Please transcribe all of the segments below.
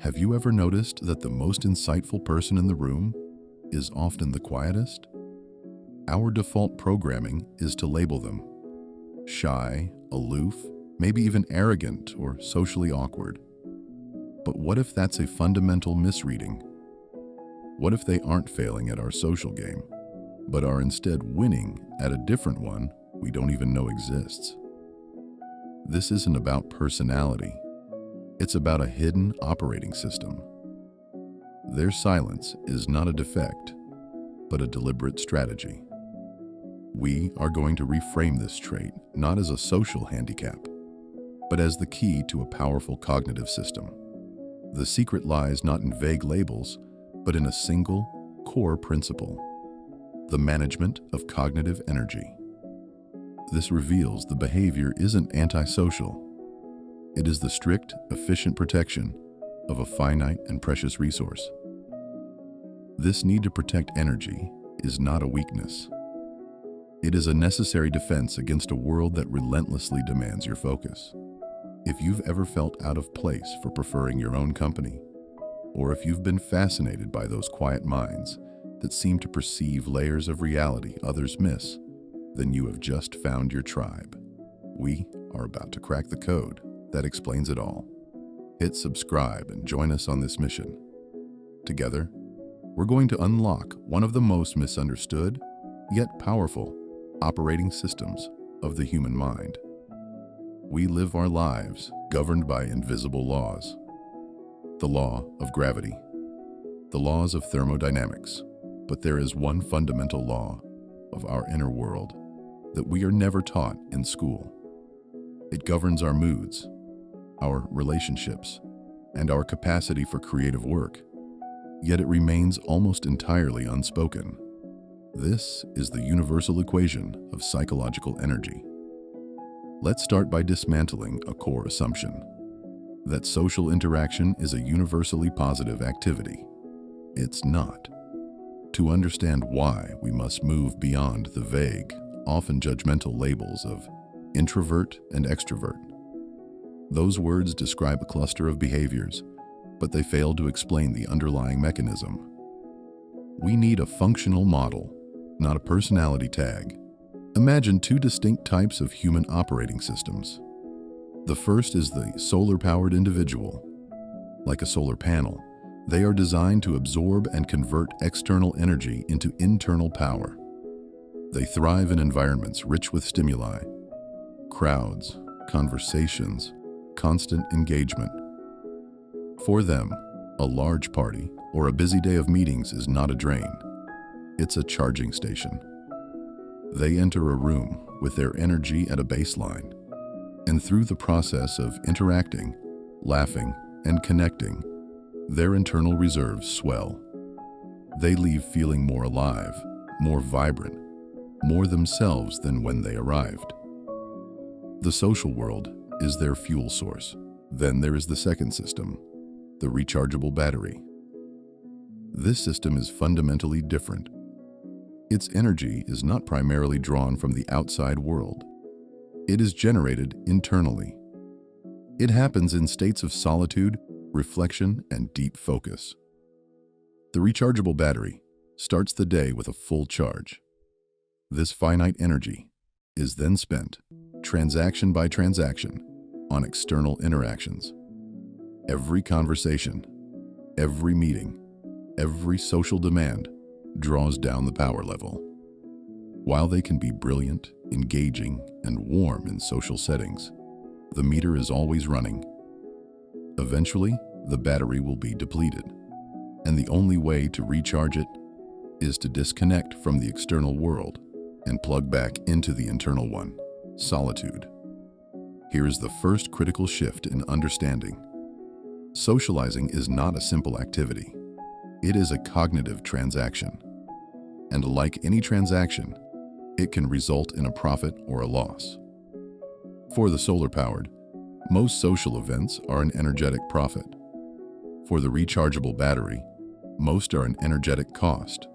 Have you ever noticed that the most insightful person in the room is often the quietest? Our default programming is to label them shy, aloof, maybe even arrogant or socially awkward. But what if that's a fundamental misreading? What if they aren't failing at our social game, but are instead winning at a different one we don't even know exists? This isn't about personality. It's about a hidden operating system. Their silence is not a defect, but a deliberate strategy. We are going to reframe this trait not as a social handicap, but as the key to a powerful cognitive system. The secret lies not in vague labels, but in a single, core principle: the management of cognitive energy. This reveals the behavior isn't antisocial. It is the strict, efficient protection of a finite and precious resource. This need to protect energy is not a weakness. It is a necessary defense against a world that relentlessly demands your focus. If you've ever felt out of place for preferring your own company, or if you've been fascinated by those quiet minds that seem to perceive layers of reality others miss, then you have just found your tribe. We are about to crack the code that explains it all. Hit subscribe and join us on this mission. Together, we're going to unlock one of the most misunderstood, yet powerful, operating systems of the human mind. We live our lives governed by invisible laws. The law of gravity, the laws of thermodynamics, but there is one fundamental law of our inner world that we are never taught in school. It governs our moods, our relationships, and our capacity for creative work, yet it remains almost entirely unspoken. This is the universal equation of psychological energy. Let's start by dismantling a core assumption: that social interaction is a universally positive activity. It's not. To understand why, we must move beyond the vague, often judgmental labels of introvert and extrovert. Those words describe a cluster of behaviors, but they fail to explain the underlying mechanism. We need a functional model, not a personality tag. Imagine two distinct types of human operating systems. The first is the solar-powered individual. Like a solar panel, they are designed to absorb and convert external energy into internal power. They thrive in environments rich with stimuli, crowds, conversations, constant engagement. For them, a large party or a busy day of meetings is not a drain. It's a charging station. They enter a room with their energy at a baseline, and through the process of interacting, laughing, and connecting, their internal reserves swell. They leave feeling more alive, more vibrant, more themselves than when they arrived. The social world is their fuel source. Then there is the second system, the rechargeable battery. This system is fundamentally different. Its energy is not primarily drawn from the outside world. It is generated internally. It happens in states of solitude, reflection, and deep focus. The rechargeable battery starts the day with a full charge. This finite energy is then spent, transaction by transaction, on external interactions. Every conversation, every meeting, every social demand draws down the power level. While they can be brilliant, engaging, and warm in social settings, the meter is always running. Eventually, the battery will be depleted, and the only way to recharge it is to disconnect from the external world and plug back into the internal one, solitude. Here is the first critical shift in understanding. Socializing is not a simple activity. It is a cognitive transaction. And like any transaction, it can result in a profit or a loss. For the solar-powered, most social events are an energetic profit. For the rechargeable battery, most are an energetic cost.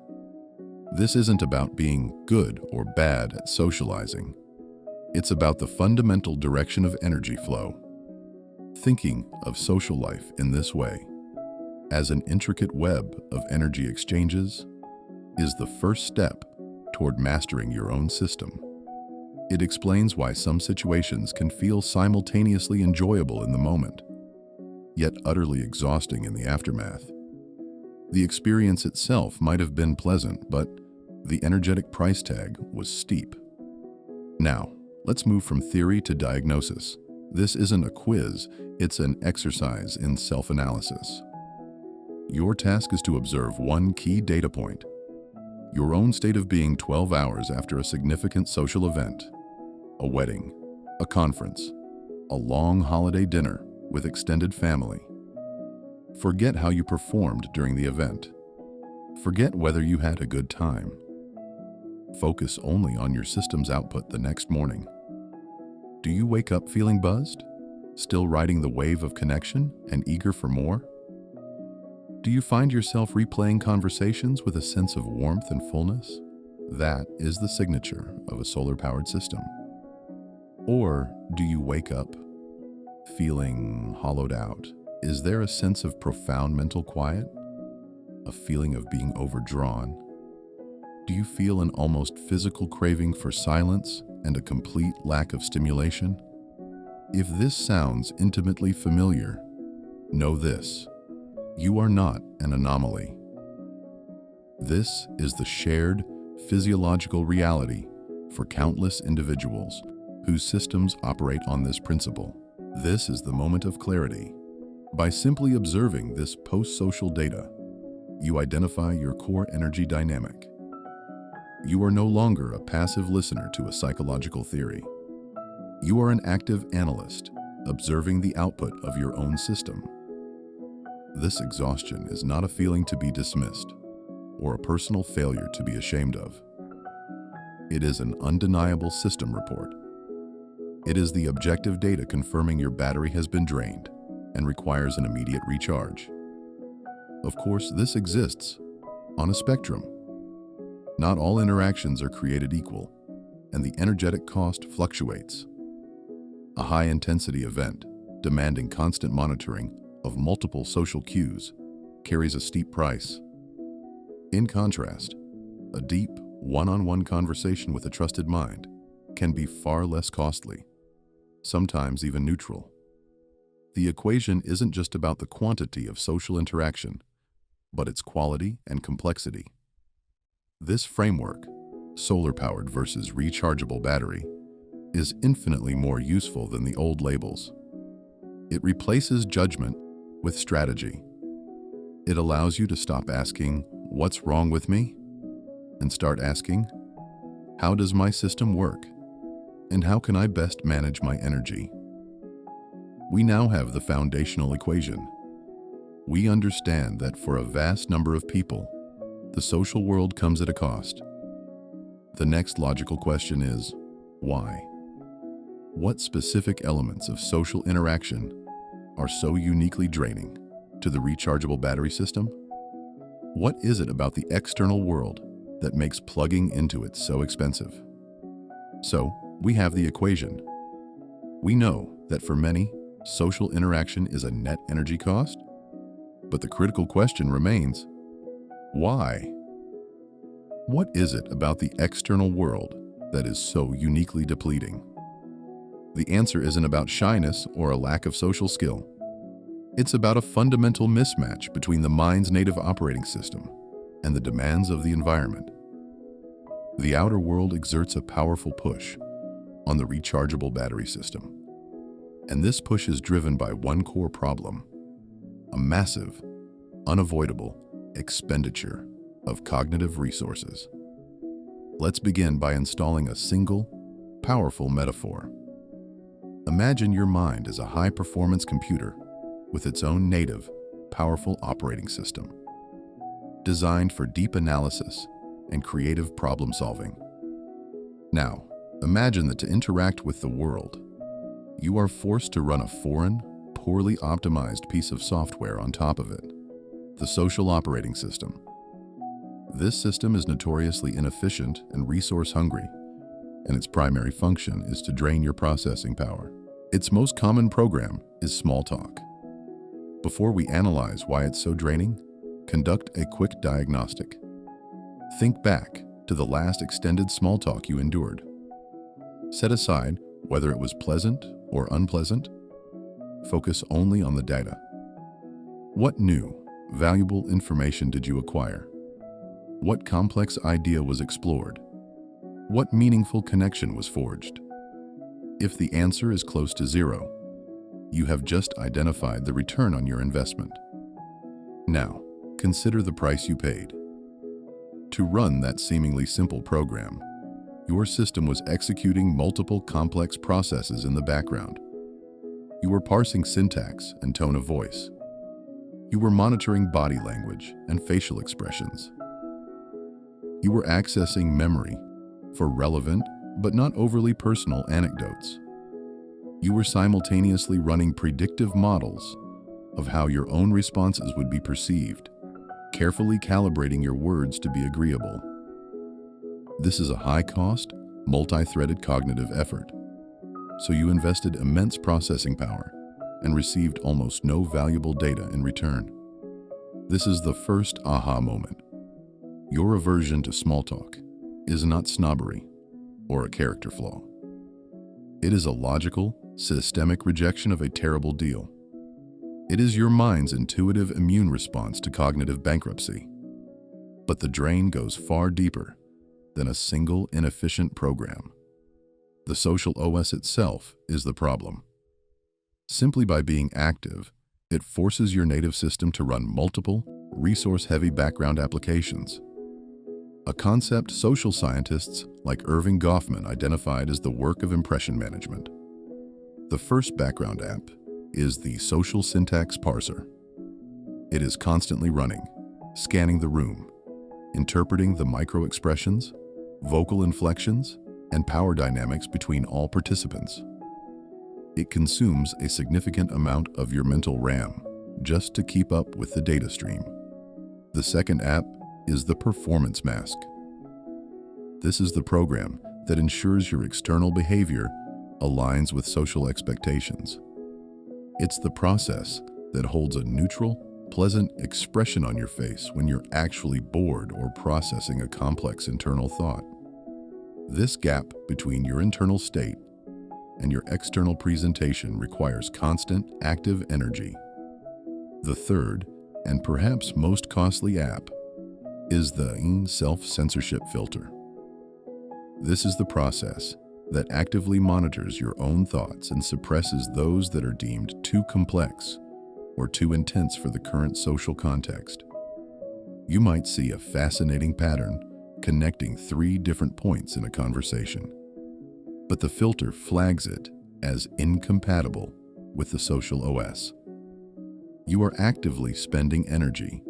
This isn't about being good or bad at socializing. It's about the fundamental direction of energy flow. Thinking of social life in this way, as an intricate web of energy exchanges, is the first step toward mastering your own system. It explains why some situations can feel simultaneously enjoyable in the moment, yet utterly exhausting in the aftermath. The experience itself might have been pleasant, but the energetic price tag was steep. Now, let's move from theory to diagnosis. This isn't a quiz, it's an exercise in self-analysis. Your task is to observe one key data point: your own state of being 12 hours after a significant social event, a wedding, a conference, a long holiday dinner with extended family. Forget how you performed during the event. Forget whether you had a good time. Focus only on your system's output the next morning. Do you wake up feeling buzzed, still riding the wave of connection and eager for more? Do you find yourself replaying conversations with a sense of warmth and fullness? That is the signature of a solar-powered system. Or do you wake up feeling hollowed out? Is there a sense of profound mental quiet? A feeling of being overdrawn? Do you feel an almost physical craving for silence and a complete lack of stimulation? If this sounds intimately familiar, know this: you are not an anomaly. This is the shared physiological reality for countless individuals whose systems operate on this principle. This is the moment of clarity. By simply observing this post-social data, you identify your core energy dynamic. You are no longer a passive listener to a psychological theory. You are an active analyst, observing the output of your own system. This exhaustion is not a feeling to be dismissed or a personal failure to be ashamed of. It is an undeniable system report. It is the objective data confirming your battery has been drained and requires an immediate recharge. Of course, this exists on a spectrum. Not all interactions are created equal, and the energetic cost fluctuates. A high-intensity event demanding constant monitoring of multiple social cues carries a steep price. In contrast, a deep, one-on-one conversation with a trusted mind can be far less costly, sometimes even neutral. The equation isn't just about the quantity of social interaction, but its quality and complexity. This framework, solar-powered versus rechargeable battery, is infinitely more useful than the old labels. It replaces judgment with strategy. It allows you to stop asking, "What's wrong with me?" and start asking, "How does my system work? And how can I best manage my energy?" We now have the foundational equation. We understand that for a vast number of people, the social world comes at a cost. The next logical question is, why? What specific elements of social interaction are so uniquely draining to the rechargeable battery system? What is it about the external world that makes plugging into it so expensive? So, we have the equation. We know that for many, social interaction is a net energy cost, but the critical question remains, why? What is it about the external world that is so uniquely depleting? The answer isn't about shyness or a lack of social skill. It's about a fundamental mismatch between the mind's native operating system and the demands of the environment. The outer world exerts a powerful push on the rechargeable battery system, and this push is driven by one core problem: a massive, unavoidable expenditure of cognitive resources. Let's begin by installing a single, powerful metaphor. Imagine your mind as a high-performance computer with its own native, powerful operating system, designed for deep analysis and creative problem-solving. Now, imagine that to interact with the world, you are forced to run a foreign, poorly optimized piece of software on top of it: the social operating system. This system is notoriously inefficient and resource-hungry, and its primary function is to drain your processing power. Its most common program is small talk. Before we analyze why it's so draining, conduct a quick diagnostic. Think back to the last extended small talk you endured. Set aside whether it was pleasant or unpleasant. Focus only on the data. What new, valuable information did you acquire? What complex idea was explored? What meaningful connection was forged? If the answer is close to zero, you have just identified the return on your investment. Now, consider the price you paid. To run that seemingly simple program, your system was executing multiple complex processes in the background. You were parsing syntax and tone of voice. You were monitoring body language and facial expressions. You were accessing memory for relevant but not overly personal anecdotes. You were simultaneously running predictive models of how your own responses would be perceived, carefully calibrating your words to be agreeable. This is a high-cost, multi-threaded cognitive effort, so you invested immense processing power and received almost no valuable data in return. This is the first aha moment. Your aversion to small talk is not snobbery or a character flaw. It is a logical, systemic rejection of a terrible deal. It is your mind's intuitive immune response to cognitive bankruptcy. But the drain goes far deeper than a single inefficient program. The social OS itself is the problem. Simply by being active, it forces your native system to run multiple, resource-heavy background applications. A concept social scientists like Irving Goffman identified as the work of impression management. The first background app is the social syntax parser. It is constantly running, scanning the room, interpreting the micro-expressions, vocal inflections, and power dynamics between all participants. It consumes a significant amount of your mental RAM just to keep up with the data stream. The second app is the performance mask. This is the program that ensures your external behavior aligns with social expectations. It's the process that holds a neutral, pleasant expression on your face when you're actually bored or processing a complex internal thought. This gap between your internal state and your external presentation requires constant, active energy. The third, and perhaps most costly app, is the self-censorship filter. This is the process that actively monitors your own thoughts and suppresses those that are deemed too complex or too intense for the current social context. You might see a fascinating pattern connecting 3 different points in a conversation, but the filter flags it as incompatible with the social OS. You are actively spending energy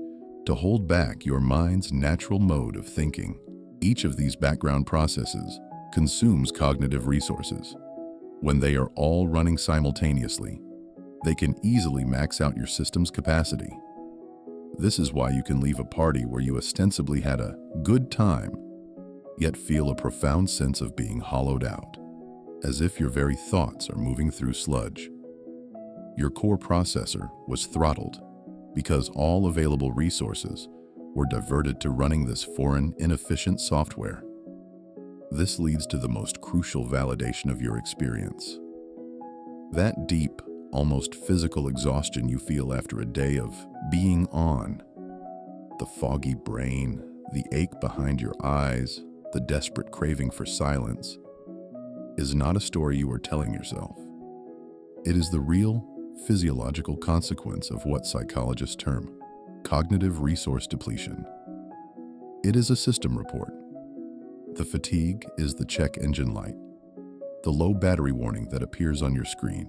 to hold back your mind's natural mode of thinking. Each of these background processes consumes cognitive resources. When they are all running simultaneously, they can easily max out your system's capacity. This is why you can leave a party where you ostensibly had a good time, yet feel a profound sense of being hollowed out, as if your very thoughts are moving through sludge. Your core processor was throttled because all available resources were diverted to running this foreign, inefficient software. This leads to the most crucial validation of your experience. That deep, almost physical exhaustion you feel after a day of being on. The foggy brain, the ache behind your eyes, the desperate craving for silence, is not a story you are telling yourself. It is the real, physiological consequence of what psychologists term cognitive resource depletion. It is a system report. The fatigue is the check engine light, the low battery warning that appears on your screen,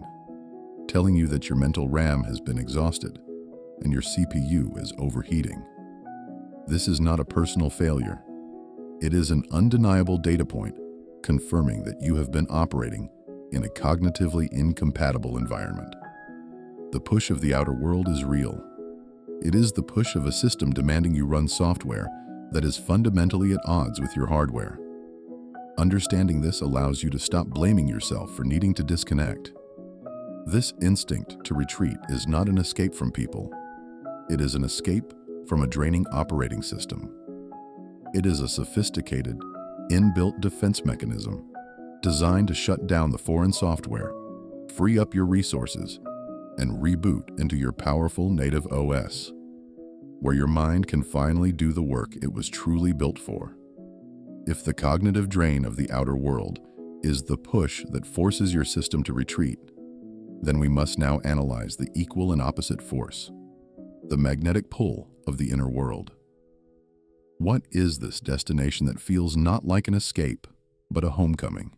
telling you that your mental RAM has been exhausted and your CPU is overheating. This is not a personal failure. It is an undeniable data point confirming that you have been operating in a cognitively incompatible environment. The push of the outer world is real. It is the push of a system demanding you run software that is fundamentally at odds with your hardware. Understanding this allows you to stop blaming yourself for needing to disconnect. This instinct to retreat is not an escape from people. It is an escape from a draining operating system. It is a sophisticated, inbuilt defense mechanism designed to shut down the foreign software, free up your resources, and reboot into your powerful native OS, where your mind can finally do the work it was truly built for. If the cognitive drain of the outer world is the push that forces your system to retreat, then we must now analyze the equal and opposite force, the magnetic pull of the inner world. What is this destination that feels not like an escape, but a homecoming?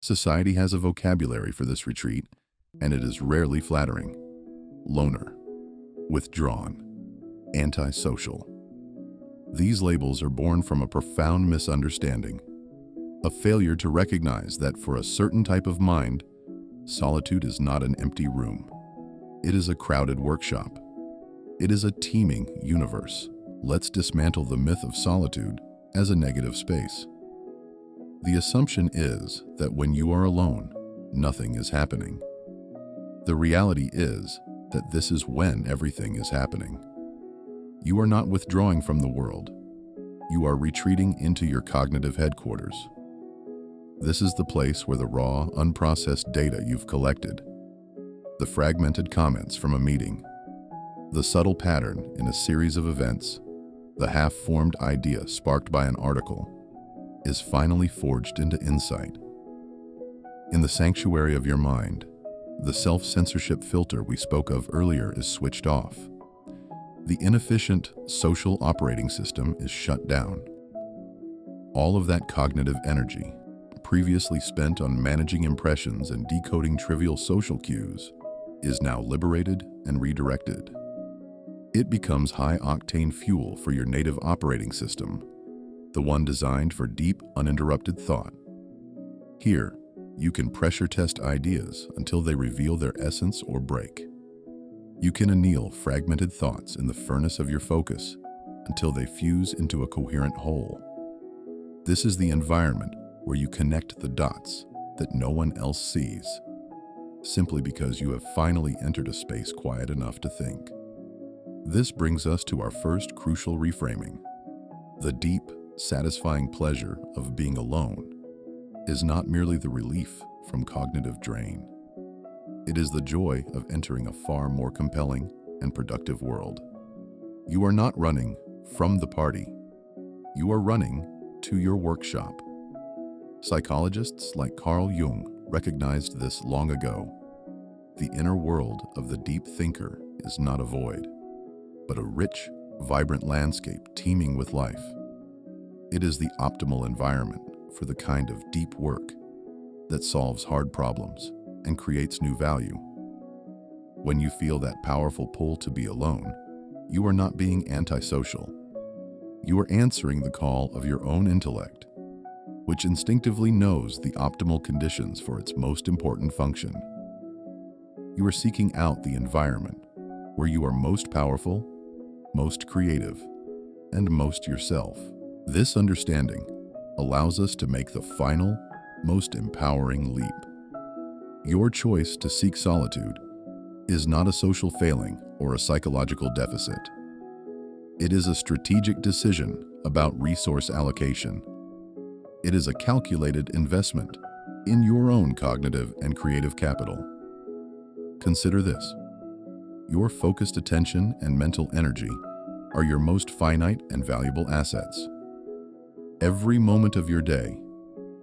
Society has a vocabulary for this retreat, and it is rarely flattering. Loner, withdrawn, antisocial. These labels are born from a profound misunderstanding, a failure to recognize that for a certain type of mind, solitude is not an empty room. It is a crowded workshop. It is a teeming universe. Let's dismantle the myth of solitude as a negative space. The assumption is that when you are alone, nothing is happening. The reality is that this is when everything is happening. You are not withdrawing from the world. You are retreating into your cognitive headquarters. This is the place where the raw, unprocessed data you've collected, the fragmented comments from a meeting, the subtle pattern in a series of events, the half-formed idea sparked by an article, is finally forged into insight. In the sanctuary of your mind, the self-censorship filter we spoke of earlier is switched off. The inefficient social operating system is shut down. All of that cognitive energy, previously spent on managing impressions and decoding trivial social cues, is now liberated and redirected. It becomes high-octane fuel for your native operating system, the one designed for deep, uninterrupted thought. Here, you can pressure test ideas until they reveal their essence or break. You can anneal fragmented thoughts in the furnace of your focus until they fuse into a coherent whole. This is the environment where you connect the dots that no one else sees, simply because you have finally entered a space quiet enough to think. This brings us to our first crucial reframing. The deep, satisfying pleasure of being alone is not merely the relief from cognitive drain. It is the joy of entering a far more compelling and productive world. You are not running from the party. You are running to your workshop. Psychologists like Carl Jung recognized this long ago. The inner world of the deep thinker is not a void, but a rich, vibrant landscape teeming with life. It is the optimal environment for the kind of deep work that solves hard problems and creates new value. When you feel that powerful pull to be alone, you are not being antisocial. You are answering the call of your own intellect, which instinctively knows the optimal conditions for its most important function. You are seeking out the environment where you are most powerful, most creative, and most yourself. This understanding allows us to make the final, most empowering leap. Your choice to seek solitude is not a social failing or a psychological deficit. It is a strategic decision about resource allocation. It is a calculated investment in your own cognitive and creative capital. Consider this. Your focused attention and mental energy are your most finite and valuable assets. Every moment of your day,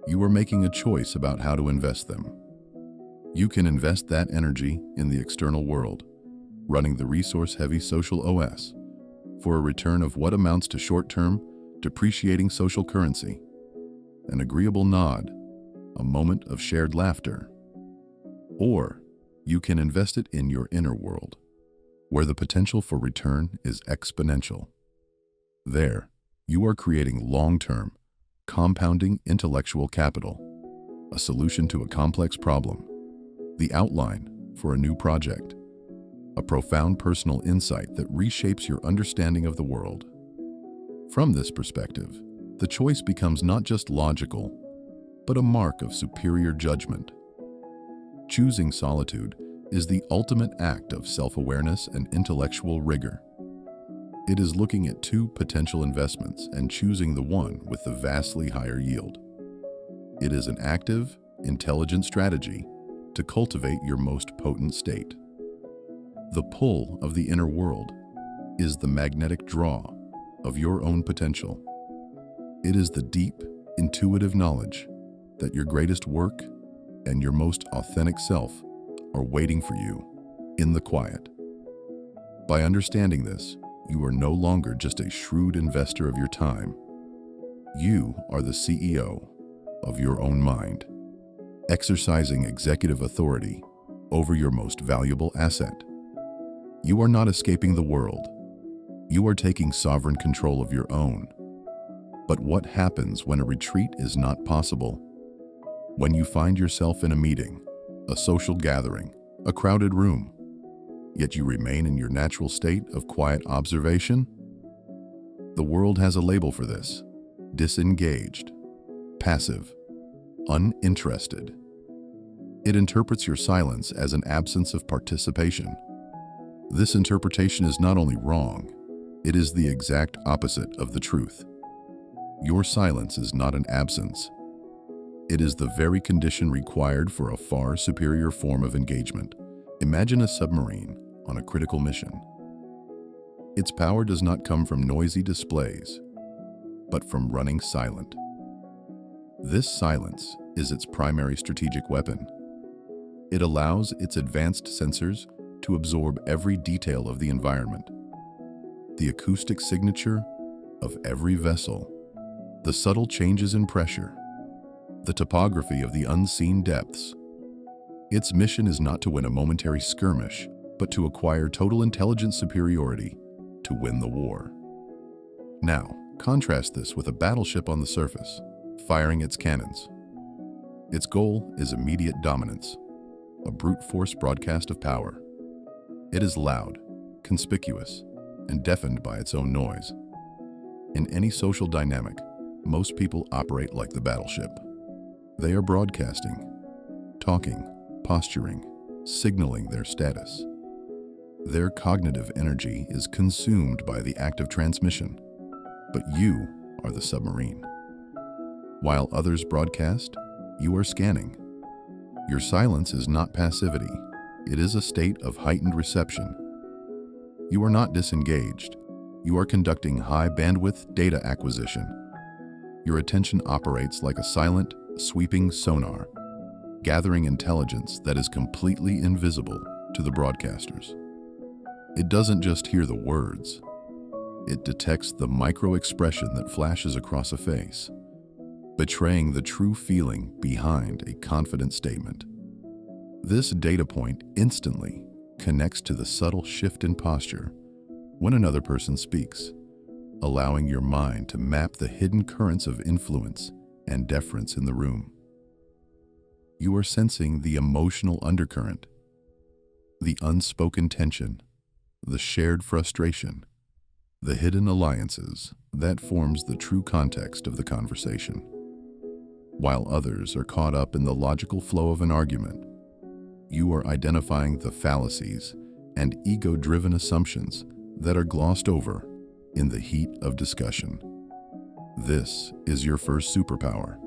you are making a choice about how to invest them. You can invest that energy in the external world, running the resource-heavy social OS, for a return of what amounts to short-term, depreciating social currency, an agreeable nod, a moment of shared laughter. Or you can invest it in your inner world, where the potential for return is exponential. There, you are creating long-term, compounding intellectual capital, a solution to a complex problem, the outline for a new project, a profound personal insight that reshapes your understanding of the world. From this perspective, the choice becomes not just logical, but a mark of superior judgment. Choosing solitude is the ultimate act of self-awareness and intellectual rigor. It is looking at two potential investments and choosing the one with the vastly higher yield. It is an active, intelligent strategy to cultivate your most potent state. The pull of the inner world is the magnetic draw of your own potential. It is the deep, intuitive knowledge that your greatest work and your most authentic self are waiting for you in the quiet. By understanding this, you are no longer just a shrewd investor of your time. You are the CEO of your own mind, exercising executive authority over your most valuable asset. You are not escaping the world. You are taking sovereign control of your own. But what happens when a retreat is not possible? When you find yourself in a meeting, a social gathering, a crowded room, yet you remain in your natural state of quiet observation? The world has a label for this: disengaged, passive, uninterested. It interprets your silence as an absence of participation. This interpretation is not only wrong, it is the exact opposite of the truth. Your silence is not an absence. It is the very condition required for a far superior form of engagement. Imagine a submarine on a critical mission. Its power does not come from noisy displays, but from running silent. This silence is its primary strategic weapon. It allows its advanced sensors to absorb every detail of the environment. The acoustic signature of every vessel, the subtle changes in pressure, the topography of the unseen depths. Its mission is not to win a momentary skirmish, but to acquire total intelligence superiority to win the war. Now, contrast this with a battleship on the surface, firing its cannons. Its goal is immediate dominance, a brute force broadcast of power. It is loud, conspicuous, and deafened by its own noise. In any social dynamic, most people operate like the battleship. They are broadcasting, talking, posturing, signaling their status. Their cognitive energy is consumed by the act of transmission, but you are the submarine. While others broadcast, you are scanning. Your silence is not passivity, it is a state of heightened reception. You are not disengaged, you are conducting high-bandwidth data acquisition. Your attention operates like a silent, sweeping sonar, gathering intelligence that is completely invisible to the broadcasters. It doesn't just hear the words, it detects the micro-expression that flashes across a face, betraying the true feeling behind a confident statement. This data point instantly connects to the subtle shift in posture when another person speaks, allowing your mind to map the hidden currents of influence and deference in the room. You are sensing the emotional undercurrent, the unspoken tension, the shared frustration, the hidden alliances that forms the true context of the conversation. While others are caught up in the logical flow of an argument, you are identifying the fallacies and ego-driven assumptions that are glossed over in the heat of discussion. This is your first superpower.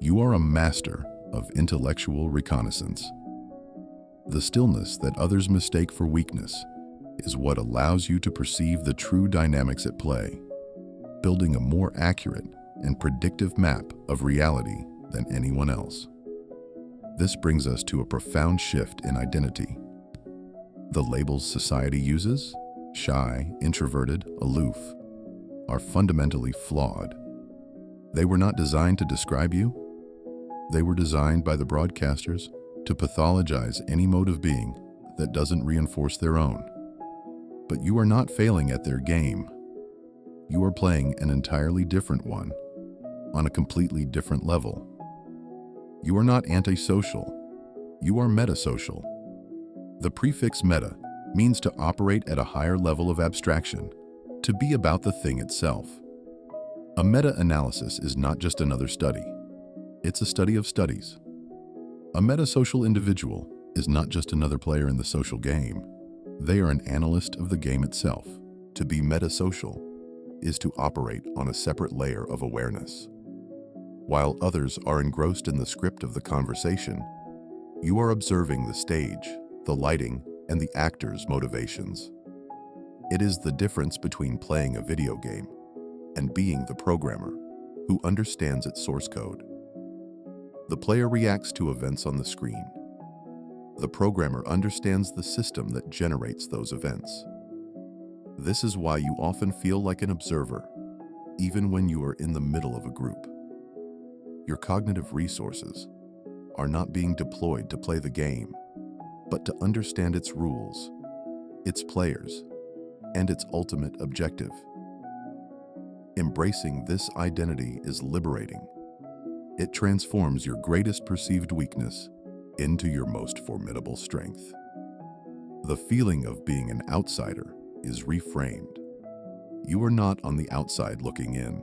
You are a master of intellectual reconnaissance. The stillness that others mistake for weakness is what allows you to perceive the true dynamics at play, building a more accurate and predictive map of reality than anyone else. This brings us to a profound shift in identity. The labels society uses, shy, introverted, aloof, are fundamentally flawed. They were not designed to describe you. They were designed by the broadcasters to pathologize any mode of being that doesn't reinforce their own. But you are not failing at their game. You are playing an entirely different one, on a completely different level. You are not antisocial. You are metasocial. The prefix meta means to operate at a higher level of abstraction, to be about the thing itself. A meta-analysis is not just another study. It's a study of studies. A metasocial individual is not just another player in the social game. They are an analyst of the game itself. To be metasocial is to operate on a separate layer of awareness. While others are engrossed in the script of the conversation, you are observing the stage, the lighting, and the actor's motivations. It is the difference between playing a video game and being the programmer who understands its source code. The player reacts to events on the screen. The programmer understands the system that generates those events. This is why you often feel like an observer, even when you are in the middle of a group. Your cognitive resources are not being deployed to play the game, but to understand its rules, its players, and its ultimate objective. Embracing this identity is liberating. It transforms your greatest perceived weakness into your most formidable strength. The feeling of being an outsider is reframed. You are not on the outside looking in.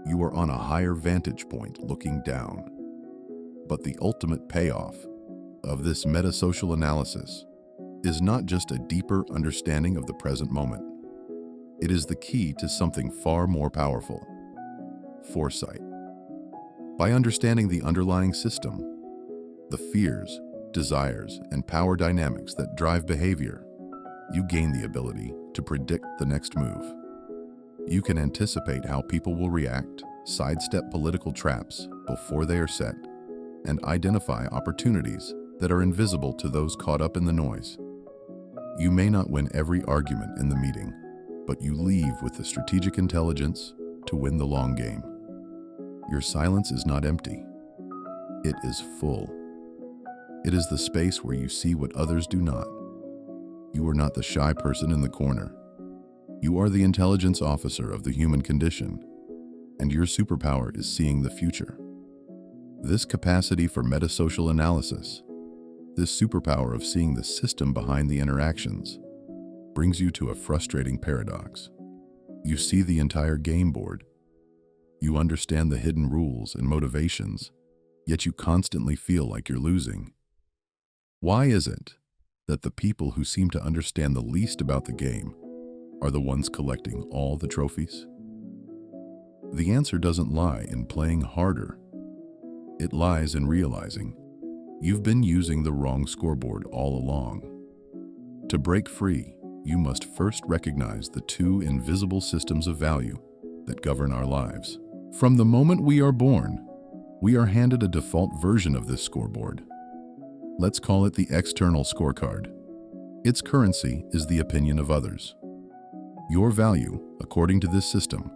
You are on a higher vantage point looking down. But the ultimate payoff of this metasocial analysis is not just a deeper understanding of the present moment. It is the key to something far more powerful: foresight. By understanding the underlying system, the fears, desires, and power dynamics that drive behavior, you gain the ability to predict the next move. You can anticipate how people will react, sidestep political traps before they are set, and identify opportunities that are invisible to those caught up in the noise. You may not win every argument in the meeting, but you leave with the strategic intelligence to win the long game. Your silence is not empty. It is full. It is the space where you see what others do not. You are not the shy person in the corner. You are the intelligence officer of the human condition, and your superpower is seeing the future. This capacity for metasocial analysis, this superpower of seeing the system behind the interactions, brings you to a frustrating paradox. You see the entire game board. You understand the hidden rules and motivations, yet you constantly feel like you're losing. Why is it that the people who seem to understand the least about the game are the ones collecting all the trophies? The answer doesn't lie in playing harder. It lies in realizing you've been using the wrong scoreboard all along. To break free, you must first recognize the two invisible systems of value that govern our lives. From the moment we are born, we are handed a default version of this scoreboard. Let's call it the external scorecard. Its currency is the opinion of others. Your value, according to this system,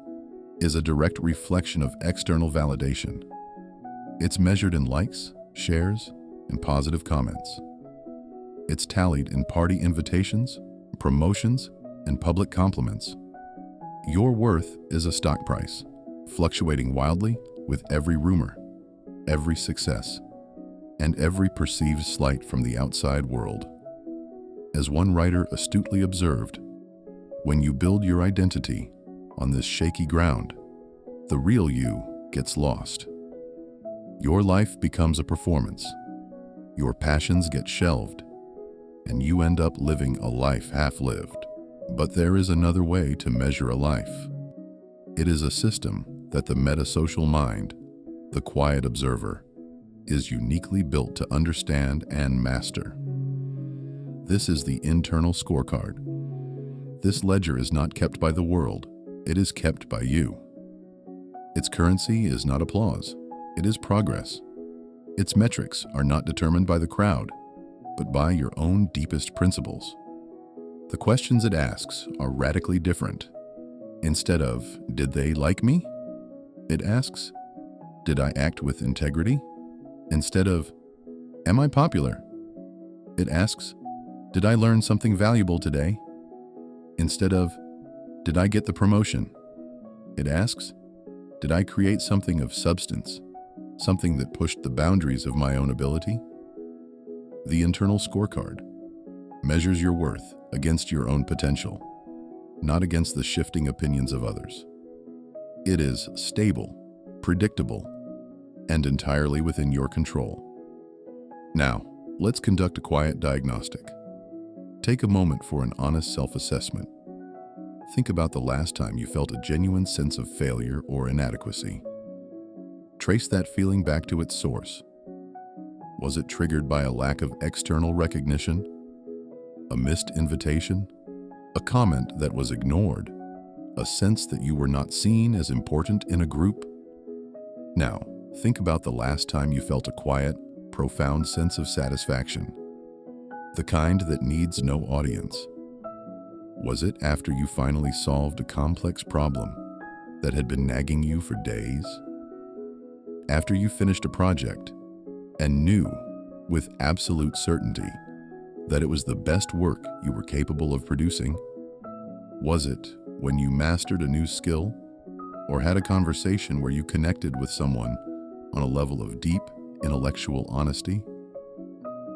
is a direct reflection of external validation. It's measured in likes, shares, and positive comments. It's tallied in party invitations, promotions, and public compliments. Your worth is a stock price, fluctuating wildly with every rumor, every success, and every perceived slight from the outside world. As one writer astutely observed, when you build your identity on this shaky ground, the real you gets lost. Your life becomes a performance. Your passions get shelved, and you end up living a life half-lived. But there is another way to measure a life. It is a system that the metasocial mind, the quiet observer, is uniquely built to understand and master. This is the internal scorecard. This ledger is not kept by the world, it is kept by you. Its currency is not applause, it is progress. Its metrics are not determined by the crowd, but by your own deepest principles. The questions it asks are radically different. Instead of, "Did they like me?" it asks, "Did I act with integrity?" Instead of, "Am I popular?" it asks, "Did I learn something valuable today?" Instead of, "Did I get the promotion?" it asks, "Did I create something of substance, something that pushed the boundaries of my own ability?" The internal scorecard measures your worth against your own potential, not against the shifting opinions of others. It is stable, predictable, and entirely within your control. Now, let's conduct a quiet diagnostic. Take a moment for an honest self-assessment. Think about the last time you felt a genuine sense of failure or inadequacy. Trace that feeling back to its source. Was it triggered by a lack of external recognition? A missed invitation? A comment that was ignored? A sense that you were not seen as important in a group? Now, think about the last time you felt a quiet, profound sense of satisfaction. The kind that needs no audience. Was it after you finally solved a complex problem that had been nagging you for days? After you finished a project and knew with absolute certainty that it was the best work you were capable of producing? Was it when you mastered a new skill or had a conversation where you connected with someone on a level of deep intellectual honesty?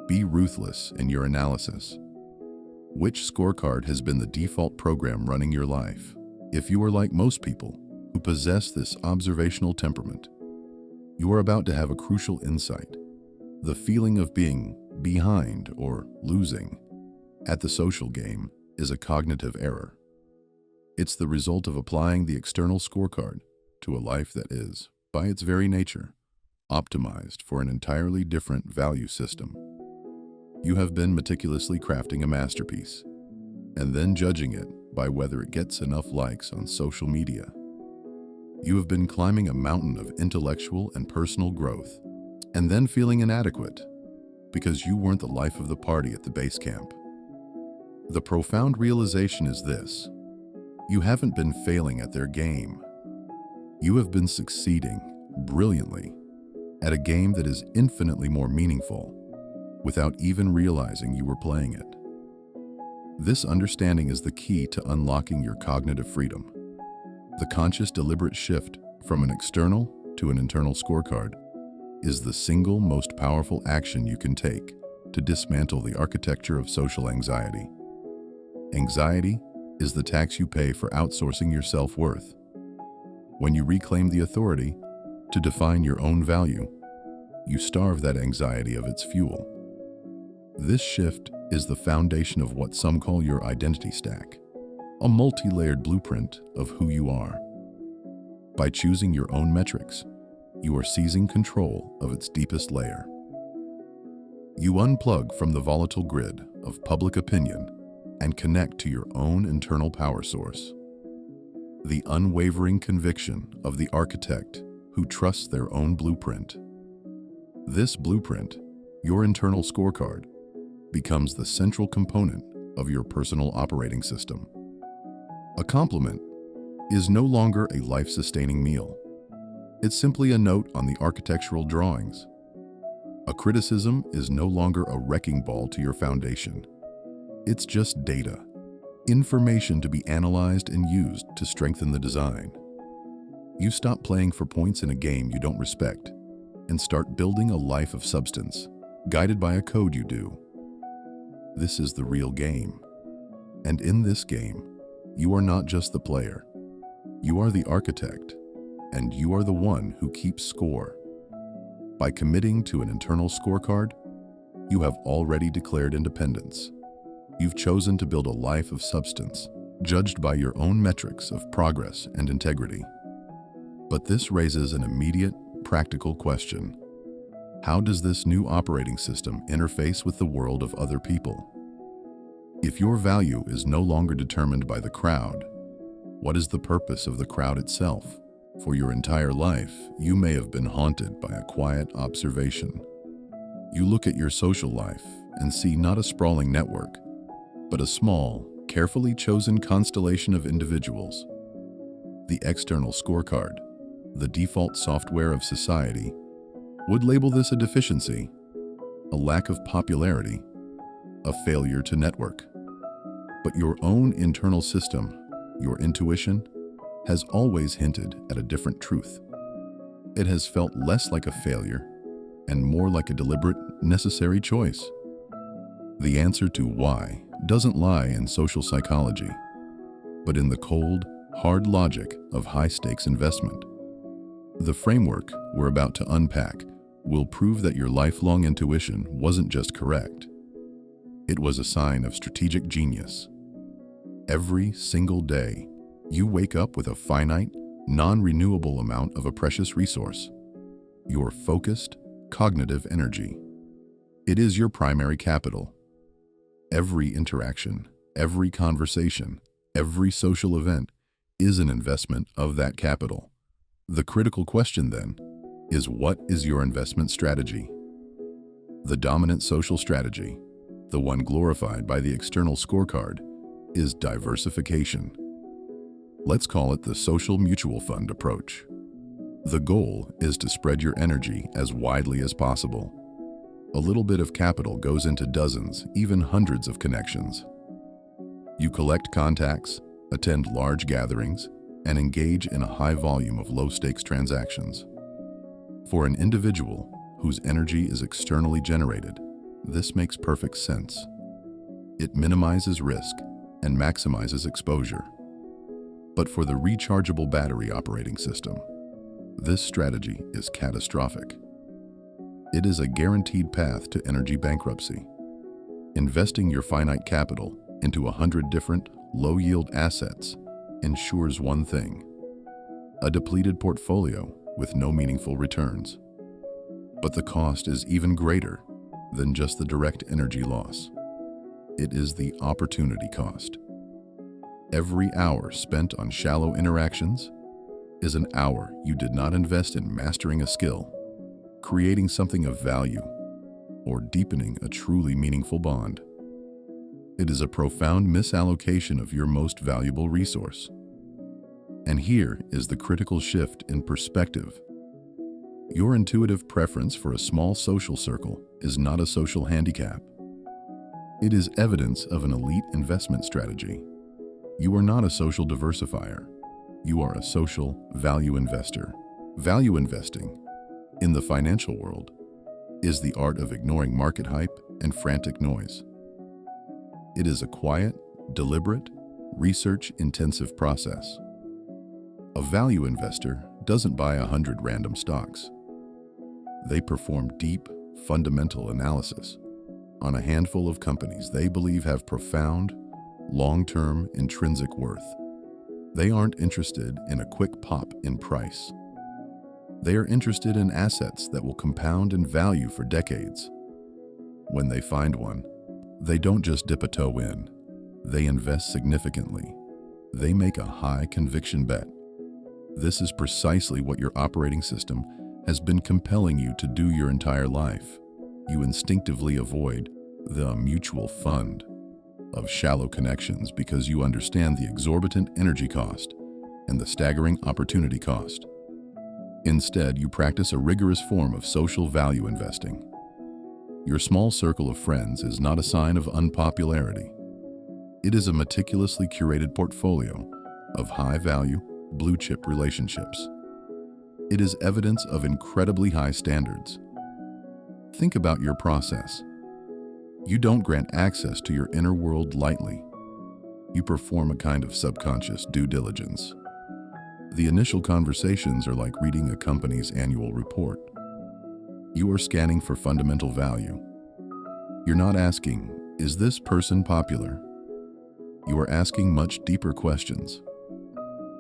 Be ruthless in your analysis. Which scorecard has been the default program running your life? If you are like most people who possess this observational temperament, you are about to have a crucial insight. The feeling of being behind or losing at the social game is a cognitive error. It's the result of applying the external scorecard to a life that is, by its very nature, optimized for an entirely different value system. You have been meticulously crafting a masterpiece and then judging it by whether it gets enough likes on social media. You have been climbing a mountain of intellectual and personal growth and then feeling inadequate because you weren't the life of the party at the base camp. The profound realization is this: you haven't been failing at their game. You have been succeeding brilliantly at a game that is infinitely more meaningful without even realizing you were playing it. This understanding is the key to unlocking your cognitive freedom. The conscious, deliberate shift from an external to an internal scorecard is the single most powerful action you can take to dismantle the architecture of social anxiety. Anxiety is the tax you pay for outsourcing your self-worth. When you reclaim the authority to define your own value, you starve that anxiety of its fuel. This shift is the foundation of what some call your identity stack, a multi-layered blueprint of who you are. By choosing your own metrics, you are seizing control of its deepest layer. You unplug from the volatile grid of public opinion and connect to your own internal power source. The unwavering conviction of the architect who trusts their own blueprint. This blueprint, your internal scorecard, becomes the central component of your personal operating system. A compliment is no longer a life-sustaining meal. It's simply a note on the architectural drawings. A criticism is no longer a wrecking ball to your foundation. It's just data, information to be analyzed and used to strengthen the design. You stop playing for points in a game you don't respect and start building a life of substance, guided by a code you do. This is the real game. And in this game, you are not just the player. You are the architect, and you are the one who keeps score. By committing to an internal scorecard, you have already declared independence. You've chosen to build a life of substance, judged by your own metrics of progress and integrity. But this raises an immediate, practical question. How does this new operating system interface with the world of other people? If your value is no longer determined by the crowd, what is the purpose of the crowd itself? For your entire life, you may have been haunted by a quiet observation. You look at your social life and see not a sprawling network, but a small, carefully chosen constellation of individuals. The external scorecard, the default software of society, would label this a deficiency, a lack of popularity, a failure to network. But your own internal system, your intuition, has always hinted at a different truth. It has felt less like a failure and more like a deliberate, necessary choice. The answer to why doesn't lie in social psychology, but in the cold, hard logic of high-stakes investment. The framework we're about to unpack will prove that your lifelong intuition wasn't just correct. It was a sign of strategic genius. Every single day, you wake up with a finite, non-renewable amount of a precious resource: your focused, cognitive energy. It is your primary capital. Every interaction, every conversation, every social event is an investment of that capital. The critical question then is, what is your investment strategy? The dominant social strategy, the one glorified by the external scorecard, is diversification. Let's call it the social mutual fund approach. The goal is to spread your energy as widely as possible. A little bit of capital goes into dozens, even hundreds of connections. You collect contacts, attend large gatherings, and engage in a high volume of low-stakes transactions. For an individual whose energy is externally generated, this makes perfect sense. It minimizes risk and maximizes exposure. But for the rechargeable battery operating system, this strategy is catastrophic. It is a guaranteed path to energy bankruptcy. Investing your finite capital into 100 different, low-yield assets ensures one thing: a depleted portfolio with no meaningful returns. But the cost is even greater than just the direct energy loss. It is the opportunity cost. Every hour spent on shallow interactions is an hour you did not invest in mastering a skill, creating something of value, or deepening a truly meaningful bond. It is a profound misallocation of your most valuable resource. And here is the critical shift in perspective. Your intuitive preference for a small social circle is not a social handicap. It is evidence of an elite investment strategy. You are not a social diversifier. You are a social value investor. Value investing, in the financial world, is the art of ignoring market hype and frantic noise. It is a quiet, deliberate, research-intensive process. A value investor doesn't buy 100 random stocks. They perform deep, fundamental analysis on a handful of companies they believe have profound, long-term intrinsic worth. They aren't interested in a quick pop in price. They are interested in assets that will compound in value for decades. When they find one, they don't just dip a toe in. They invest significantly. They make a high conviction bet. This is precisely what your operating system has been compelling you to do your entire life. You instinctively avoid the mutual fund of shallow connections because you understand the exorbitant energy cost and the staggering opportunity cost. Instead, you practice a rigorous form of social value investing. Your small circle of friends is not a sign of unpopularity. It is a meticulously curated portfolio of high-value, blue-chip relationships. It is evidence of incredibly high standards. Think about your process. You don't grant access to your inner world lightly. You perform a kind of subconscious due diligence. The initial conversations are like reading a company's annual report. You are scanning for fundamental value. You're not asking, is this person popular? You are asking much deeper questions.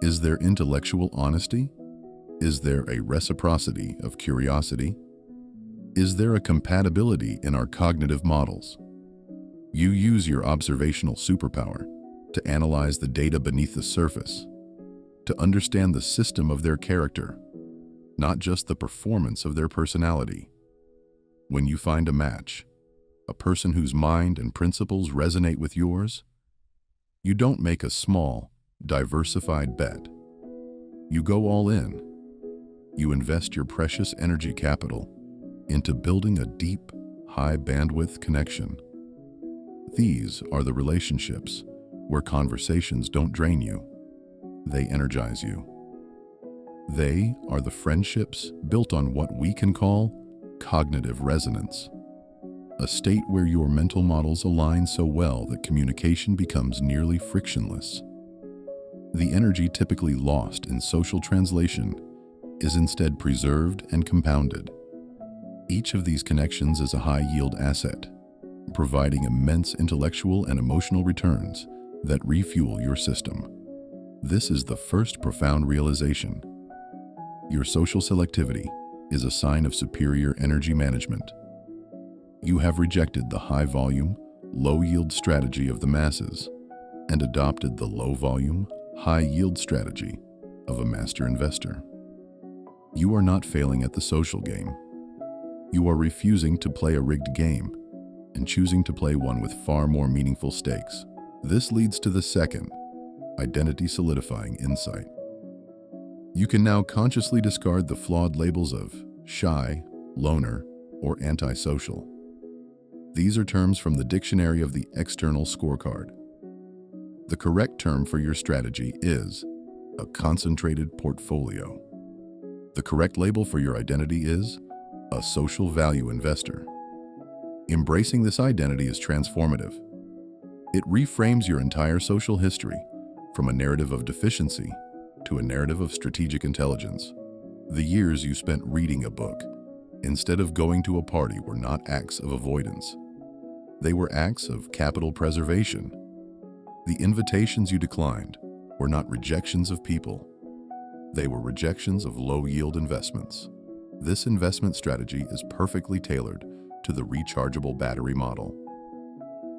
Is there intellectual honesty? Is there a reciprocity of curiosity? Is there a compatibility in our cognitive models? You use your observational superpower to analyze the data beneath the surface, to understand the system of their character, not just the performance of their personality. When you find a match, a person whose mind and principles resonate with yours, you don't make a small, diversified bet. You go all in. You invest your precious energy capital into building a deep, high-bandwidth connection. These are the relationships where conversations don't drain you. They energize you. They are the friendships built on what we can call cognitive resonance, a state where your mental models align so well that communication becomes nearly frictionless. The energy typically lost in social translation is instead preserved and compounded. Each of these connections is a high-yield asset, providing immense intellectual and emotional returns that refuel your system. This is the first profound realization. Your social selectivity is a sign of superior energy management. You have rejected the high-volume, low-yield strategy of the masses and adopted the low-volume, high-yield strategy of a master investor. You are not failing at the social game. You are refusing to play a rigged game and choosing to play one with far more meaningful stakes. This leads to the second, identity-solidifying insight. You can now consciously discard the flawed labels of shy, loner, or antisocial. These are terms from the dictionary of the external scorecard. The correct term for your strategy is a concentrated portfolio. The correct label for your identity is a social value investor. Embracing this identity is transformative. It reframes your entire social history from a narrative of deficiency to a narrative of strategic intelligence. The years you spent reading a book instead of going to a party were not acts of avoidance. They were acts of capital preservation. The invitations you declined were not rejections of people. They were rejections of low-yield investments. This investment strategy is perfectly tailored to the rechargeable battery model.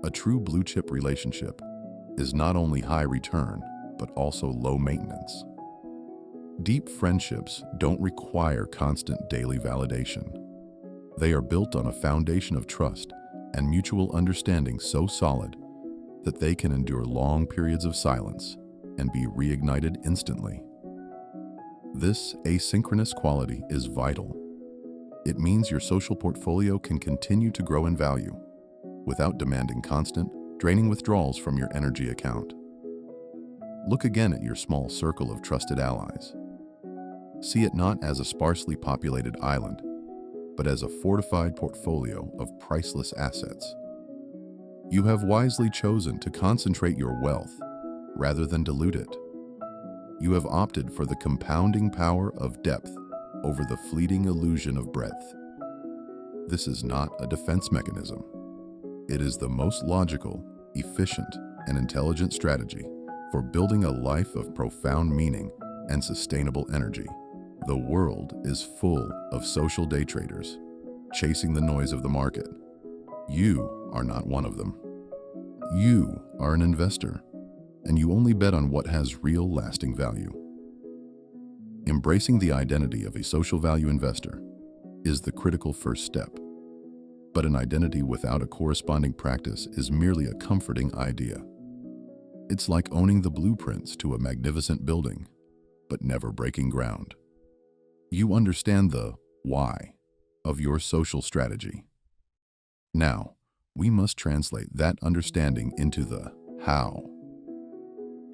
A true blue-chip relationship is not only high return, but also low maintenance. Deep friendships don't require constant daily validation. They are built on a foundation of trust and mutual understanding so solid that they can endure long periods of silence and be reignited instantly. This asynchronous quality is vital. It means your social portfolio can continue to grow in value without demanding constant, draining withdrawals from your energy account. Look again at your small circle of trusted allies. See it not as a sparsely populated island, but as a fortified portfolio of priceless assets. You have wisely chosen to concentrate your wealth rather than dilute it. You have opted for the compounding power of depth over the fleeting illusion of breadth. This is not a defense mechanism. It is the most logical, efficient, and intelligent strategy for building a life of profound meaning and sustainable energy. The world is full of social day traders, chasing the noise of the market. You are not one of them. You are an investor, and you only bet on what has real lasting value. Embracing the identity of a social value investor is the critical first step. But an identity without a corresponding practice is merely a comforting idea. It's like owning the blueprints to a magnificent building, but never breaking ground. You understand the why of your social strategy. Now, we must translate that understanding into the how.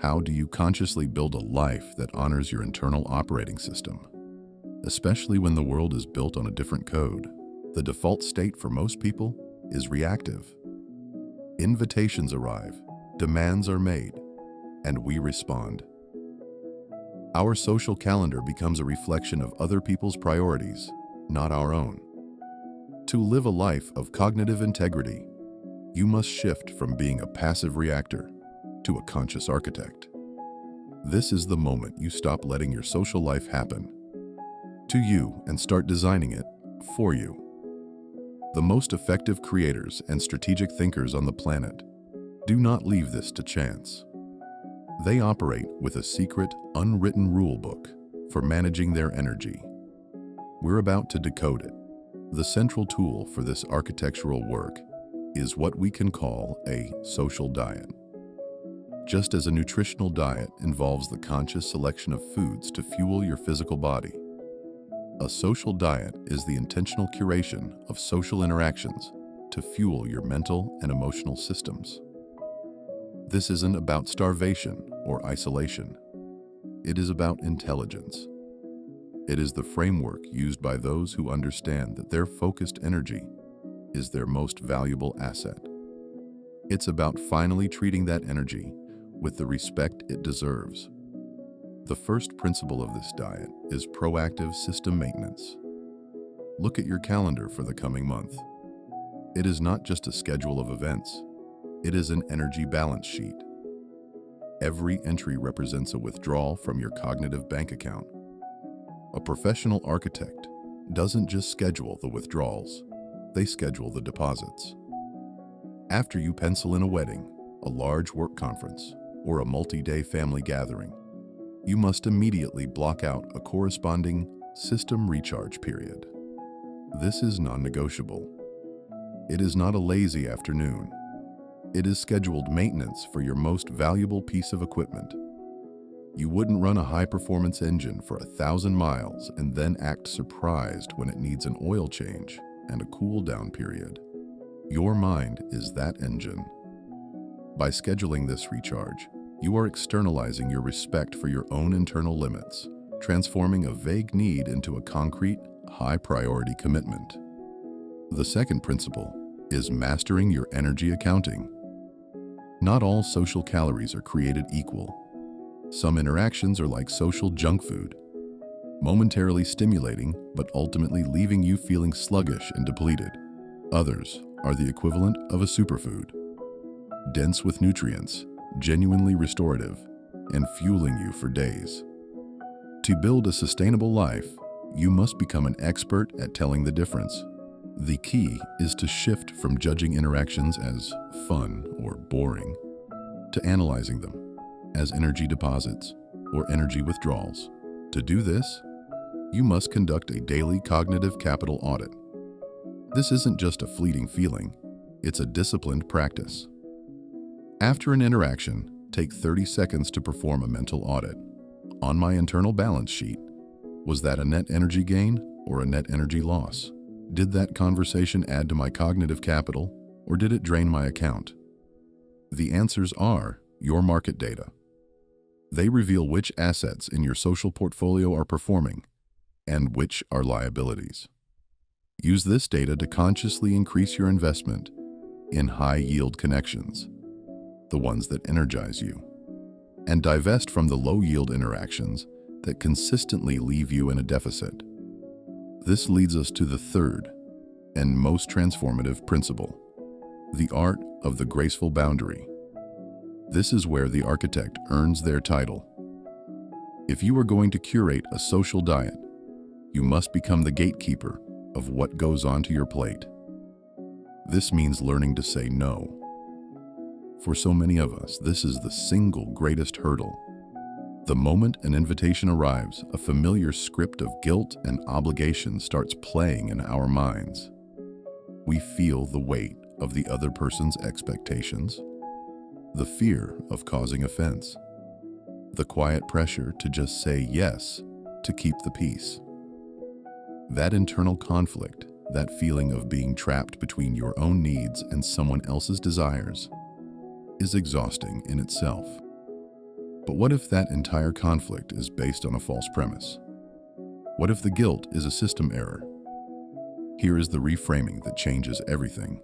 How do you consciously build a life that honors your internal operating system? Especially when the world is built on a different code, the default state for most people is reactive. Invitations arrive, demands are made, and we respond. Our social calendar becomes a reflection of other people's priorities, not our own. To live a life of cognitive integrity, you must shift from being a passive reactor to a conscious architect. This is the moment you stop letting your social life happen to you and start designing it for you. The most effective creators and strategic thinkers on the planet do not leave this to chance. They operate with a secret, unwritten rule book for managing their energy. We're about to decode it. The central tool for this architectural work is what we can call a social diet. Just as a nutritional diet involves the conscious selection of foods to fuel your physical body, a social diet is the intentional curation of social interactions to fuel your mental and emotional systems. This isn't about starvation or isolation. It is about intelligence. It is the framework used by those who understand that their focused energy is their most valuable asset. It's about finally treating that energy with the respect it deserves. The first principle of this diet is proactive system maintenance. Look at your calendar for the coming month. It is not just a schedule of events. It is an energy balance sheet. Every entry represents a withdrawal from your cognitive bank account. A professional architect doesn't just schedule the withdrawals, they schedule the deposits. After you pencil in a wedding, a large work conference, or a multi-day family gathering, you must immediately block out a corresponding system recharge period. This is non-negotiable. It is not a lazy afternoon. It is scheduled maintenance for your most valuable piece of equipment. You wouldn't run a high-performance engine for 1,000 miles and then act surprised when it needs an oil change and a cool-down period. Your mind is that engine. By scheduling this recharge, you are externalizing your respect for your own internal limits, transforming a vague need into a concrete, high-priority commitment. The second principle is mastering your energy accounting. Not all social calories are created equal. Some interactions are like social junk food, momentarily stimulating but ultimately leaving you feeling sluggish and depleted. Others are the equivalent of a superfood, dense with nutrients, genuinely restorative, and fueling you for days. To build a sustainable life, you must become an expert at telling the difference. The key is to shift from judging interactions as fun or boring to analyzing them as energy deposits or energy withdrawals. To do this, you must conduct a daily cognitive capital audit. This isn't just a fleeting feeling, it's a disciplined practice. After an interaction, take 30 seconds to perform a mental audit. On my internal balance sheet, was that a net energy gain or a net energy loss? Did that conversation add to my cognitive capital, or did it drain my account? The answers are your market data. They reveal which assets in your social portfolio are performing and which are liabilities. Use this data to consciously increase your investment in high-yield connections, the ones that energize you, and divest from the low-yield interactions that consistently leave you in a deficit. This leads us to the third and most transformative principle, the art of the graceful boundary. This is where the architect earns their title. If you are going to curate a social diet, you must become the gatekeeper of what goes onto your plate. This means learning to say no. For so many of us, this is the single greatest hurdle. The moment an invitation arrives, a familiar script of guilt and obligation starts playing in our minds. We feel the weight of the other person's expectations, the fear of causing offense, the quiet pressure to just say yes to keep the peace. That internal conflict, that feeling of being trapped between your own needs and someone else's desires, is exhausting in itself. But what if that entire conflict is based on a false premise? What if the guilt is a system error? Here is the reframing that changes everything.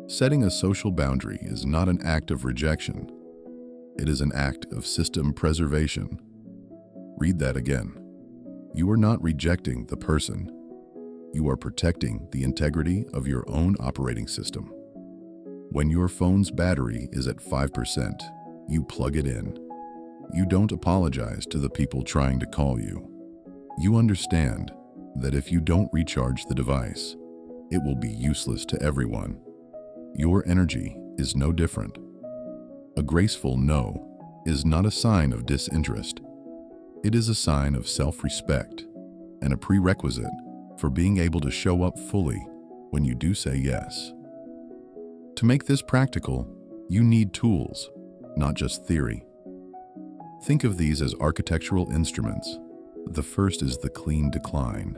Setting a social boundary is not an act of rejection. It is an act of system preservation. Read that again. You are not rejecting the person. You are protecting the integrity of your own operating system. When your phone's battery is at 5%, you plug it in. You don't apologize to the people trying to call you. You understand that if you don't recharge the device, it will be useless to everyone. Your energy is no different. A graceful no is not a sign of disinterest. It is a sign of self-respect and a prerequisite for being able to show up fully when you do say yes. To make this practical, you need tools, not just theory. Think of these as architectural instruments. The first is the clean decline.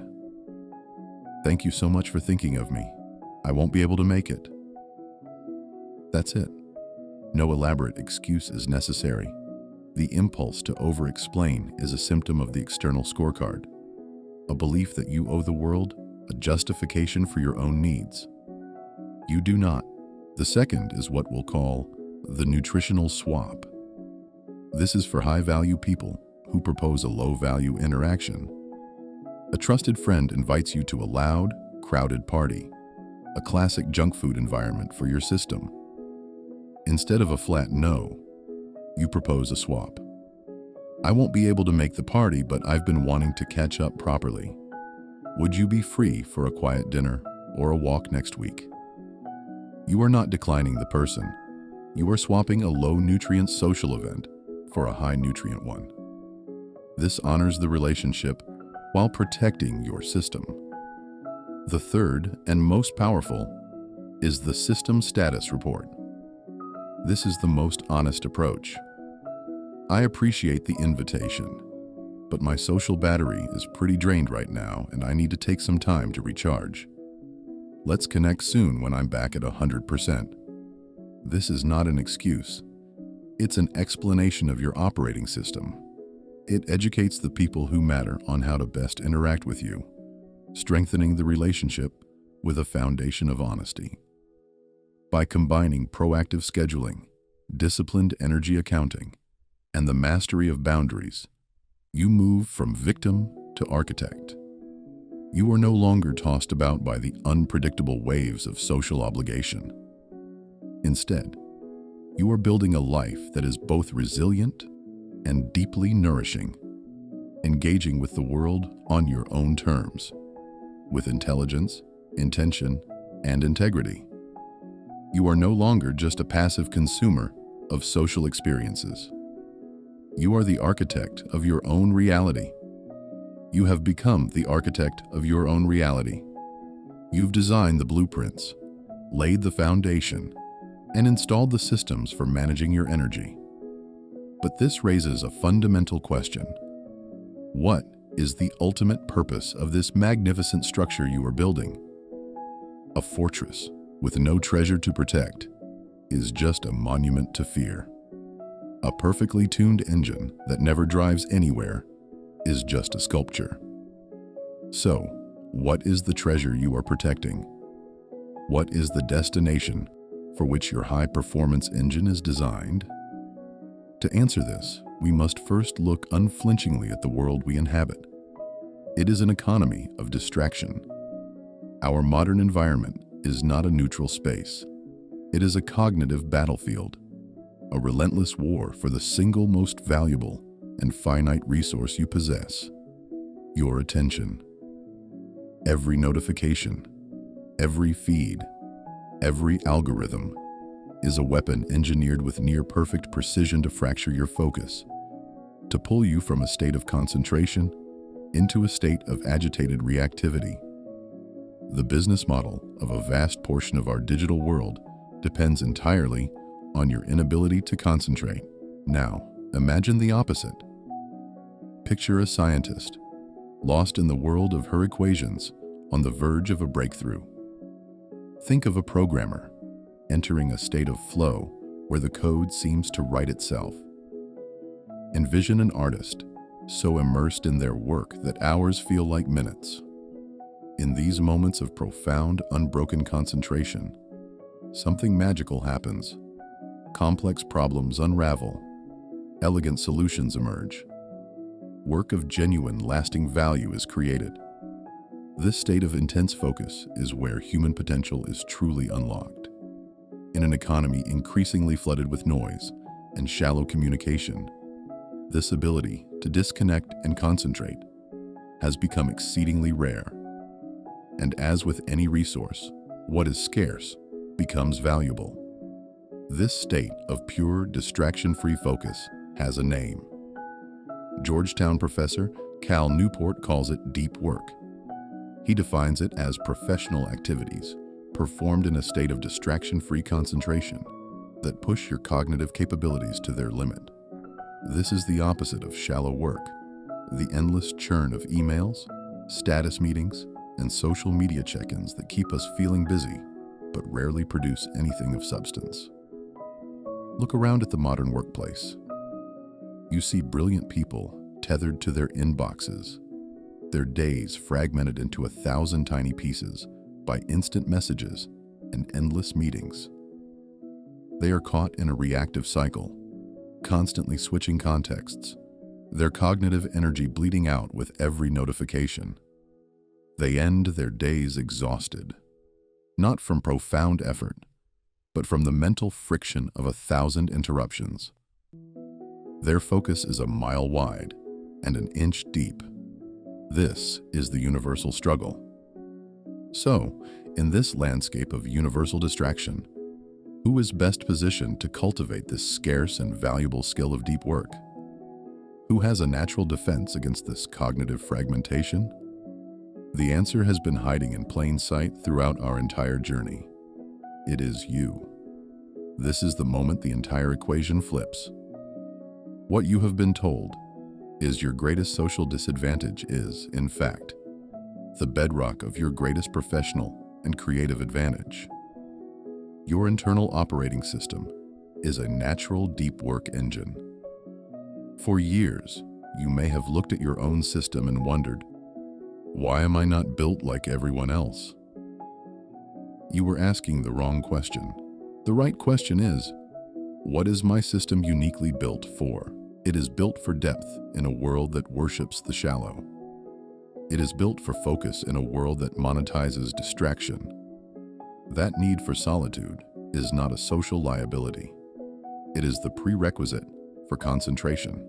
Thank you so much for thinking of me. I won't be able to make it. That's it. No elaborate excuse is necessary. The impulse to over-explain is a symptom of the external scorecard, a belief that you owe the world a justification for your own needs. You do not. The second is what we'll call the nutritional swap. This is for high-value people who propose a low-value interaction. A trusted friend invites you to a loud, crowded party, a classic junk food environment for your system. Instead of a flat no, you propose a swap. I won't be able to make the party, but I've been wanting to catch up properly. Would you be free for a quiet dinner or a walk next week? You are not declining the person. You are swapping a low-nutrient social event for a high-nutrient one. This honors the relationship while protecting your system. The third and most powerful is the system status report. This is the most honest approach. I appreciate the invitation, but my social battery is pretty drained right now and I need to take some time to recharge. Let's connect soon when I'm back at 100%. This is not an excuse. It's an explanation of your operating system. It educates the people who matter on how to best interact with you, strengthening the relationship with a foundation of honesty. By combining proactive scheduling, disciplined energy accounting, and the mastery of boundaries, you move from victim to architect. You are no longer tossed about by the unpredictable waves of social obligation. Instead, you are building a life that is both resilient and deeply nourishing, engaging with the world on your own terms, with intelligence, intention, and integrity. You are no longer just a passive consumer of social experiences. You are the architect of your own reality. You have become the architect of your own reality. You've designed the blueprints, laid the foundation, and installed the systems for managing your energy. But this raises a fundamental question. What is the ultimate purpose of this magnificent structure you are building? A fortress with no treasure to protect is just a monument to fear. A perfectly tuned engine that never drives anywhere is just a sculpture. So, what is the treasure you are protecting? What is the destination for which your high-performance engine is designed? To answer this, we must first look unflinchingly at the world we inhabit. It is an economy of distraction. Our modern environment is not a neutral space. It is a cognitive battlefield, a relentless war for the single most valuable and finite resource you possess, your attention. Every notification, every feed, every algorithm is a weapon engineered with near-perfect precision to fracture your focus, to pull you from a state of concentration into a state of agitated reactivity. The business model of a vast portion of our digital world depends entirely on your inability to concentrate. Now, imagine the opposite. Picture a scientist, lost in the world of her equations, on the verge of a breakthrough. Think of a programmer, entering a state of flow where the code seems to write itself. Envision an artist, so immersed in their work that hours feel like minutes. In these moments of profound, unbroken concentration, something magical happens. Complex problems unravel, elegant solutions emerge. Work of genuine, lasting value is created. This state of intense focus is where human potential is truly unlocked. In an economy increasingly flooded with noise and shallow communication, this ability to disconnect and concentrate has become exceedingly rare. And as with any resource, what is scarce becomes valuable. This state of pure, distraction-free focus has a name. Georgetown professor Cal Newport calls it deep work. He defines it as professional activities performed in a state of distraction-free concentration that push your cognitive capabilities to their limit. This is the opposite of shallow work, the endless churn of emails, status meetings, and social media check-ins that keep us feeling busy but rarely produce anything of substance. Look around at the modern workplace. You see brilliant people tethered to their inboxes, their days fragmented into 1,000 tiny pieces by instant messages and endless meetings. They are caught in a reactive cycle, constantly switching contexts, their cognitive energy bleeding out with every notification. They end their days exhausted, not from profound effort, but from the mental friction of 1,000 interruptions. Their focus is a mile wide and an inch deep. This is the universal struggle. So, in this landscape of universal distraction, who is best positioned to cultivate this scarce and valuable skill of deep work? Who has a natural defense against this cognitive fragmentation? The answer has been hiding in plain sight throughout our entire journey. It is you. This is the moment the entire equation flips. What you have been told is your greatest social disadvantage is, in fact, the bedrock of your greatest professional and creative advantage. Your internal operating system is a natural deep work engine. For years, you may have looked at your own system and wondered, why am I not built like everyone else? You were asking the wrong question. The right question is, what is my system uniquely built for? It is built for depth in a world that worships the shallow. It is built for focus in a world that monetizes distraction. That need for solitude is not a social liability. It is the prerequisite for concentration.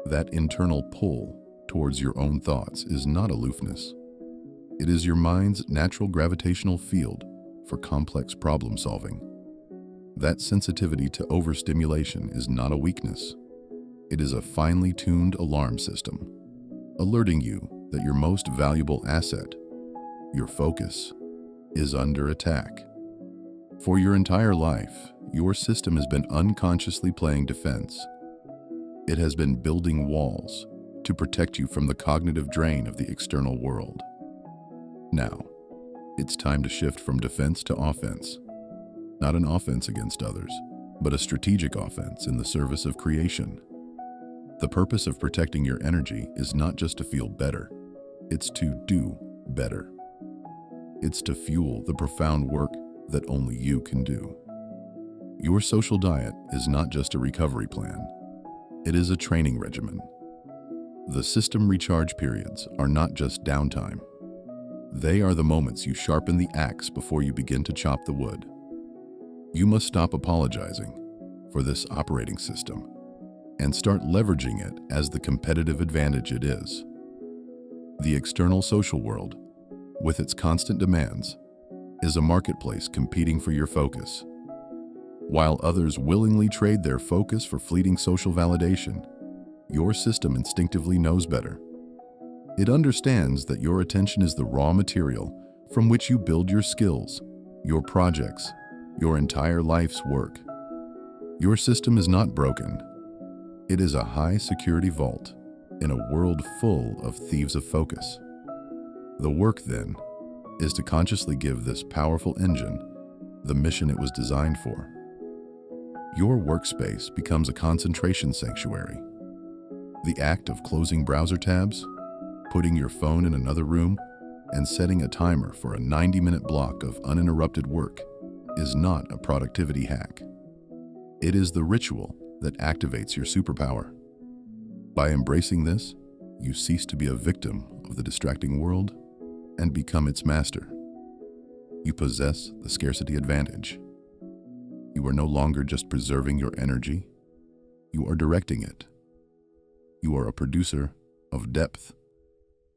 That internal pull towards your own thoughts is not aloofness. It is your mind's natural gravitational field for complex problem solving. That sensitivity to overstimulation is not a weakness. It is a finely tuned alarm system, alerting you that your most valuable asset, your focus, is under attack. For your entire life, your system has been unconsciously playing defense. It has been building walls to protect you from the cognitive drain of the external world. Now, it's time to shift from defense to offense. Not an offense against others, but a strategic offense in the service of creation. The purpose of protecting your energy is not just to feel better, it's to do better. It's to fuel the profound work that only you can do. Your social diet is not just a recovery plan, it is a training regimen. The system recharge periods are not just downtime. They are the moments you sharpen the axe before you begin to chop the wood. You must stop apologizing for this operating system and start leveraging it as the competitive advantage it is. The external social world, with its constant demands, is a marketplace competing for your focus. While others willingly trade their focus for fleeting social validation, your system instinctively knows better. It understands that your attention is the raw material from which you build your skills, your projects, your entire life's work. Your system is not broken. It is a high-security vault in a world full of thieves of focus. The work, then, is to consciously give this powerful engine the mission it was designed for. Your workspace becomes a concentration sanctuary. The act of closing browser tabs, putting your phone in another room, and setting a timer for a 90-minute block of uninterrupted work is not a productivity hack. It is the ritual that activates your superpower. By embracing this, you cease to be a victim of the distracting world and become its master. You possess the scarcity advantage. You are no longer just preserving your energy, you are directing it. You are a producer of depth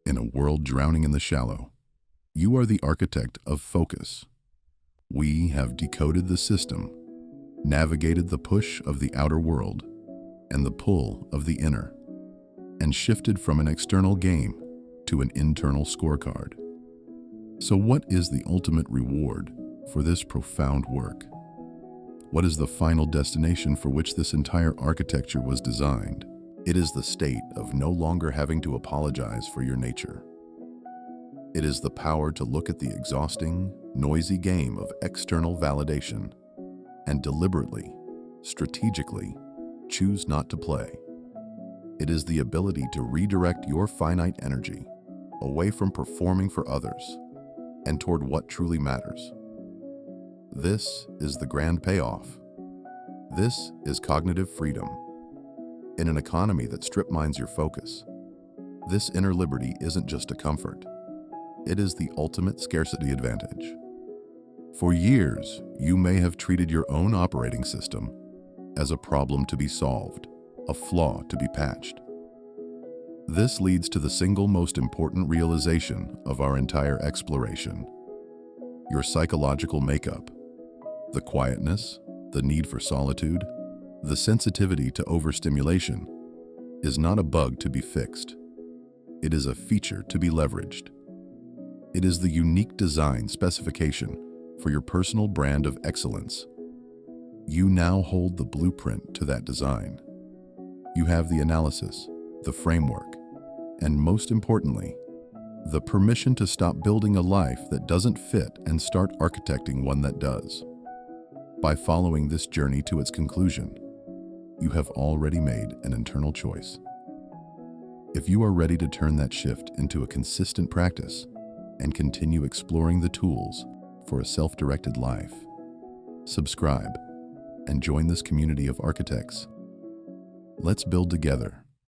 in a world drowning in the shallow. You are the architect of focus. We have decoded the system, navigated the push of the outer world and the pull of the inner, and shifted from an external game to an internal scorecard. So what is the ultimate reward for this profound work? What is the final destination for which this entire architecture was designed? It is the state of no longer having to apologize for your nature. It is the power to look at the exhausting, noisy game of external validation and deliberately, strategically, choose not to play. It is the ability to redirect your finite energy away from performing for others and toward what truly matters. This is the grand payoff. This is cognitive freedom. In an economy that strip mines your focus, this inner liberty isn't just a comfort, It is the ultimate scarcity advantage. For years, you may have treated your own operating system as a problem to be solved, a flaw to be patched. This leads to the single most important realization of our entire exploration. Your psychological makeup, the quietness, the need for solitude, the sensitivity to overstimulation, is not a bug to be fixed. It is a feature to be leveraged. It is the unique design specification for your personal brand of excellence. You now hold the blueprint to that design. You have the analysis, the framework, and most importantly, the permission to stop building a life that doesn't fit and start architecting one that does. By following this journey to its conclusion, you have already made an internal choice. If you are ready to turn that shift into a consistent practice and continue exploring the tools for a self-directed life, subscribe and join this community of architects. Let's build together.